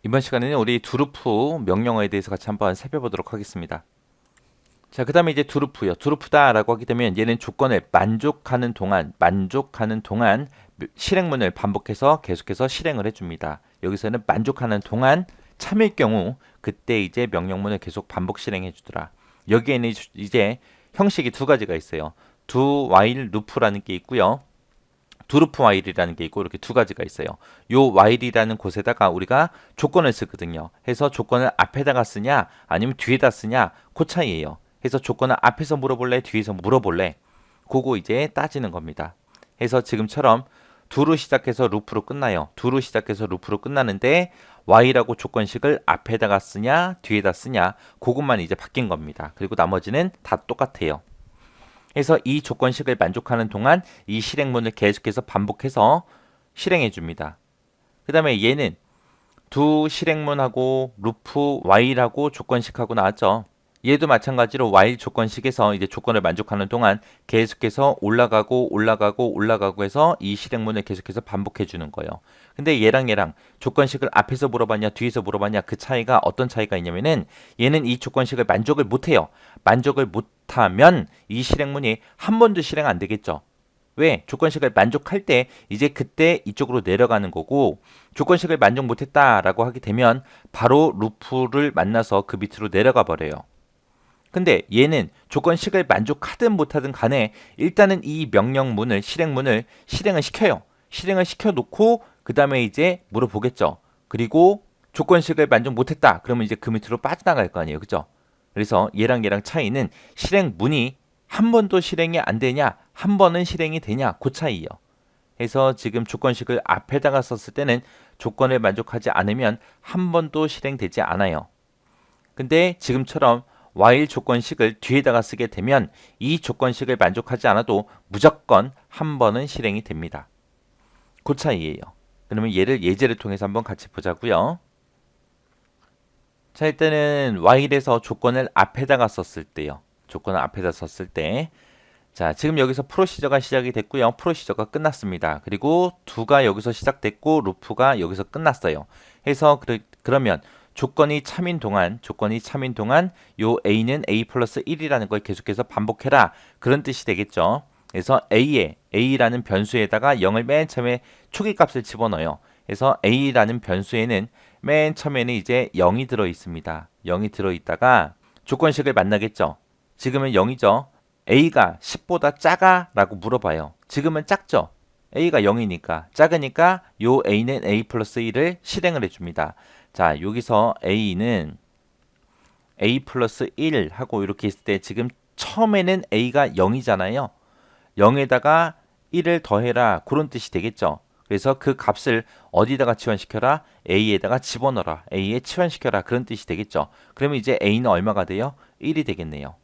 이번 시간에는 우리 두루프 명령어에 대해서 같이 한번 살펴보도록 하겠습니다. 자, 그 다음에 이제 두루프요. 두루프다라고 하게 되면 얘는 조건을 만족하는 동안 실행문을 반복해서 계속해서 실행을 해줍니다. 여기서는 만족하는 동안 참일 경우 그때 이제 명령문을 계속 반복 실행해 주더라. 여기에는 이제 형식이 두 가지가 있어요. do while loop라는 게 있고요. 두루프 while이라는 게 있고 이렇게 두 가지가 있어요. 요 while이라는 곳에다가 우리가 조건을 쓰거든요. 해서 조건을 앞에다가 쓰냐 아니면 뒤에다 쓰냐 그 차이예요. 해서 조건을 앞에서 물어볼래 뒤에서 물어볼래 그거 이제 따지는 겁니다. 해서 지금처럼 do로 시작해서 loop로 끝나요. do로 시작해서 loop로 끝나는데 while하고 조건식을 앞에다가 쓰냐 뒤에다 쓰냐 그것만 이제 바뀐 겁니다. 그리고 나머지는 다 똑같아요. 해서 이 조건식을 만족하는 동안 이 실행문을 계속해서 반복해서 실행해 줍니다. 그 다음에 얘는 두 실행문하고 루프 while하고 조건식하고 나왔죠. 얘도 마찬가지로 while 조건식에서 이제 조건을 만족하는 동안 계속해서 올라가고 해서 이 실행문을 계속해서 반복해 주는 거예요. 근데 얘랑 조건식을 앞에서 물어봤냐 뒤에서 물어봤냐 그 차이가 어떤 차이가 있냐면은 얘는 이 조건식을 만족을 못 해요. 만족을 못하면 이 실행문이 한 번도 실행 안 되겠죠. 왜? 조건식을 만족할 때 이제 그때 이쪽으로 내려가는 거고 조건식을 만족 못했다라고 하게 되면 바로 루프를 만나서 그 밑으로 내려가 버려요. 근데 얘는 조건식을 만족하든 못하든 간에 일단은 이 명령문을 실행을 시켜요. 실행을 시켜놓고 그 다음에 이제 물어보겠죠. 그리고 조건식을 만족 못했다. 그러면 이제 그 밑으로 빠져나갈 거 아니에요. 그죠? 그래서 얘랑 차이는 실행문이 한 번도 실행이 안 되냐 한 번은 실행이 되냐 그 차이요. 해서 지금 조건식을 앞에다가 썼을 때는 조건을 만족하지 않으면 한 번도 실행되지 않아요. 근데 지금처럼 while 조건식을 뒤에다가 쓰게 되면 이 조건식을 만족하지 않아도 무조건 한 번은 실행이 됩니다. 그 차이예요. 그러면 얘를 예제를 통해서 한번 같이 보자고요. 자, 일단은 while에서 조건을 앞에다가 썼을 때요. 조건을 앞에다 썼을 때 자, 지금 여기서 프로시저가 시작이 됐고요. 프로시저가 끝났습니다. 그리고 do가 여기서 시작됐고 루프가 여기서 끝났어요. 해서 그러면 조건이 참인 동안 요 a는 a 플러스 1이라는 걸 계속해서 반복해라. 그런 뜻이 되겠죠. 그래서 a라는 변수에다가 0을 맨 처음에 초기값을 집어넣어요. 그래서 a라는 변수에는 맨 처음에는 이제 0이 들어 있습니다. 0이 들어 있다가 조건식을 만나겠죠. 지금은 0이죠. a가 10보다 작아? 라고 물어봐요. 지금은 작죠? a가 0이니까 작으니까 요 a는 a 플러스 1을 실행을 해줍니다. 자, 여기서 a는 a 플러스 1 하고 이렇게 있을 때 지금 처음에는 a가 0이잖아요. 0에다가 1을 더해라 그런 뜻이 되겠죠. 그래서 그 값을 어디다가 치환시켜라? a에다가 집어넣어라. a에 치환시켜라 그런 뜻이 되겠죠. 그러면 이제 a는 얼마가 돼요? 1이 되겠네요.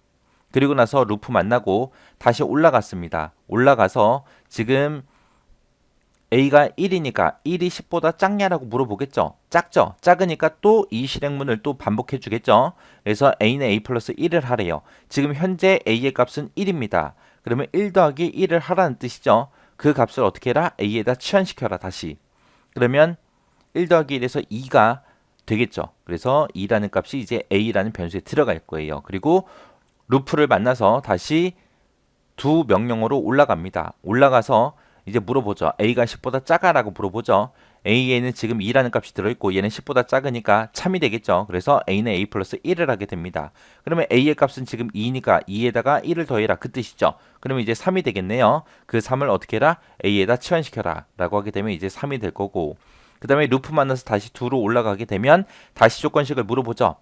그리고 나서 루프 만나고 다시 올라갔습니다. 올라가서 지금 a가 1이니까 1이 10보다 작냐라고 물어보겠죠. 작죠. 작으니까 또 이 실행문을 또 반복해 주겠죠. 그래서 a는 a 플러스 1을 하래요. 지금 현재 a의 값은 1입니다. 그러면 1 더하기 1을 하라는 뜻이죠. 그 값을 어떻게 해라? a에다 치환시켜라 다시. 그러면 1 더하기 1에서 2가 되겠죠. 그래서 2라는 값이 이제 a라는 변수에 들어갈 거예요. 그리고 루프를 만나서 다시 두 명령어로 올라갑니다. 올라가서 이제 물어보죠. a가 10보다 작아라고 물어보죠. a에는 지금 2라는 값이 들어있고 얘는 10보다 작으니까 참이 되겠죠. 그래서 a는 a 플러스 1을 하게 됩니다. 그러면 a의 값은 지금 2니까 2에다가 1을 더해라 그 뜻이죠. 그러면 이제 3이 되겠네요. 그 3을 어떻게 해라? a에다 치환시켜라 라고 하게 되면 이제 3이 될 거고 그 다음에 루프 만나서 다시 2로 올라가게 되면 다시 조건식을 물어보죠.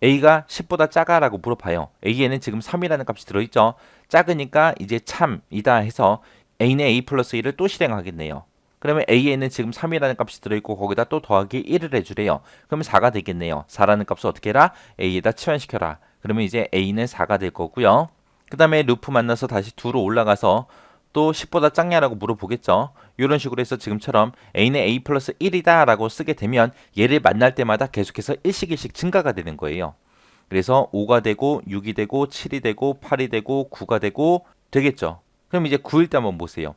a가 10보다 작아라고 물어봐요. a에는 지금 3이라는 값이 들어있죠. 작으니까 이제 참이다 해서 a는 a 플러스 1을 또 실행하겠네요. 그러면 a에는 지금 3이라는 값이 들어있고 거기다 또 더하기 1을 해주래요. 그러면 4가 되겠네요. 4라는 값을 어떻게 해라? a에다 치환시켜라. 그러면 이제 a는 4가 될 거고요. 그 다음에 루프 만나서 다시 2로 올라가서 또 10보다 작냐라고 물어보겠죠. 이런 식으로 해서 지금처럼 a는 a 플러스 1이다 라고 쓰게 되면 얘를 만날 때마다 계속해서 1씩 증가가 되는 거예요. 그래서 5가 되고 6이 되고 7이 되고 8이 되고 9가 되고 되겠죠. 그럼 이제 9일 때 한번 보세요.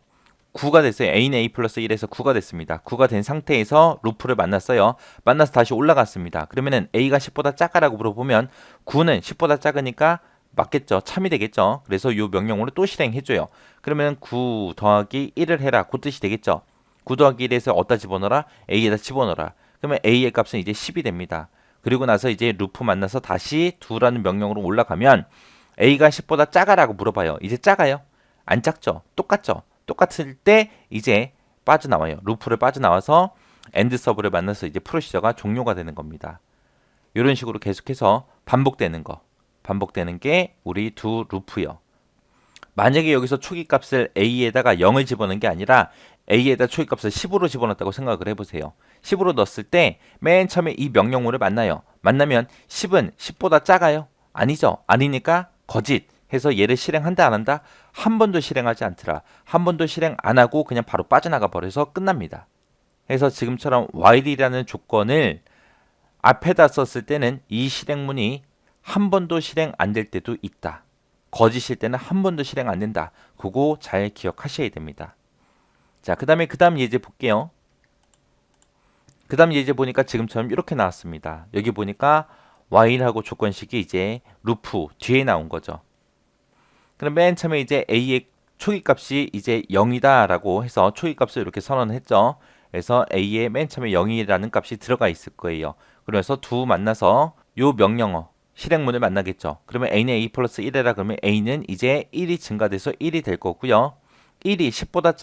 9가 됐어요. a는 a 플러스 1에서 9가 됐습니다. 9가 된 상태에서 루프를 만났어요. 만나서 다시 올라갔습니다. 그러면은 a가 10보다 작아라고 물어보면 9는 10보다 작으니까 맞겠죠. 참이 되겠죠. 그래서 이 명령어를 또 실행해줘요. 그러면 9 더하기 1을 해라. 그 뜻이 되겠죠. 9 더하기 1에서 어디다 집어넣어라? a에다 집어넣어라. 그러면 a의 값은 이제 10이 됩니다. 그리고 나서 이제 루프 만나서 다시 2라는 명령으로 올라가면 a가 10보다 작아라고 물어봐요. 이제 작아요? 안 작죠? 똑같죠? 똑같을 때 이제 빠져나와요. 루프를 빠져나와서 엔드 서브를 만나서 이제 프로시저가 종료가 되는 겁니다. 이런 식으로 계속해서 반복되는 거. 반복되는 게 우리 두 루프요. 만약에 여기서 초기값을 a에다가 0을 집어넣은 게 아니라 a에다 초기값을 10으로 집어넣었다고 생각을 해보세요. 10으로 넣었을 때 맨 처음에 이 명령어를 만나요. 만나면 10은 10보다 작아요? 아니죠. 아니니까 거짓 해서 얘를 실행한다 안 한다? 한 번도 실행하지 않더라. 한 번도 실행 안 하고 그냥 바로 빠져나가 버려서 끝납니다. 그래서 지금처럼 while이라는 조건을 앞에다 썼을 때는 이 실행문이 한 번도 실행 안 될 때도 있다. 거짓일 때는 한 번도 실행 안 된다. 그거 잘 기억하셔야 됩니다. 자, 그 다음 예제 볼게요. 그 다음 예제 보니까 지금처럼 이렇게 나왔습니다. 여기 보니까 while하고 조건식이 이제 루프 뒤에 나온 거죠. 그럼 맨 처음에 이제 a의 초기값이 이제 0이다 라고 해서 초기값을 이렇게 선언했죠. 그래서 a의 맨 처음에 0이라는 값이 들어가 있을 거예요. 그래서 두 만나서 요 명령어 실행문을 만나겠죠. 그러면 a는 a 플러스 1이라 그러면 a는 이제 1이 증가돼서 1이 될 거고요. 1이 10보다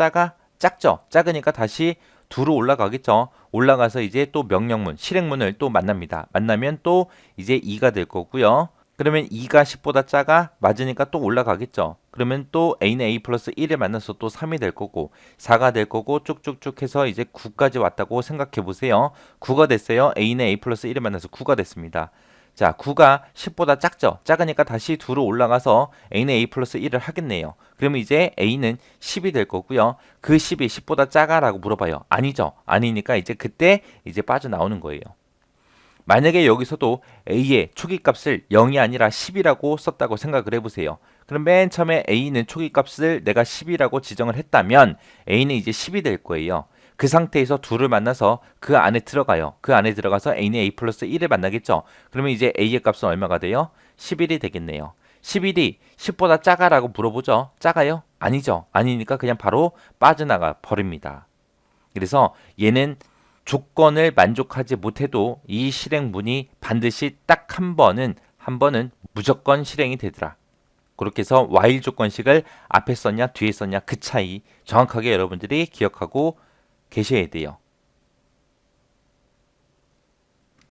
작죠? 작으니까 다시 2로 올라가겠죠. 올라가서 이제 또 명령문, 실행문을 또 만납니다. 만나면 또 이제 2가 될 거고요. 그러면 2가 10보다 작아? 맞으니까 또 올라가겠죠. 그러면 또 a는 a 플러스 1을 만나서 또 3이 될 거고 4가 될 거고 쭉쭉쭉 해서 이제 9까지 왔다고 생각해 보세요. 9가 됐어요. a는 a 플러스 1을 만나서 9가 됐습니다. 자, 9가 10보다 작죠? 작으니까 다시 2로 올라가서 a는 a 플러스 1을 하겠네요. 그러면 이제 a는 10이 될 거고요. 그 10이 10보다 작아라고 물어봐요. 아니죠? 아니니까 이제 그때 이제 빠져나오는 거예요. 만약에 여기서도 a의 초기값을 0이 아니라 10이라고 썼다고 생각을 해보세요. 그럼 맨 처음에 a는 초기값을 내가 10이라고 지정을 했다면 a는 이제 10이 될 거예요. 그 상태에서 2를 만나서 그 안에 들어가요. 그 안에 들어가서 a는 a 플러스 1을 만나겠죠. 그러면 이제 a의 값은 얼마가 돼요? 11이 되겠네요. 11이 10보다 작아라고 물어보죠. 작아요? 아니죠. 아니니까 그냥 바로 빠져나가 버립니다. 그래서 얘는 조건을 만족하지 못해도 이 실행문이 반드시 딱 한 번은 무조건 실행이 되더라. 그렇게 해서 while 조건식을 앞에 썼냐 뒤에 썼냐 그 차이 정확하게 여러분들이 기억하고 계셔야 돼요.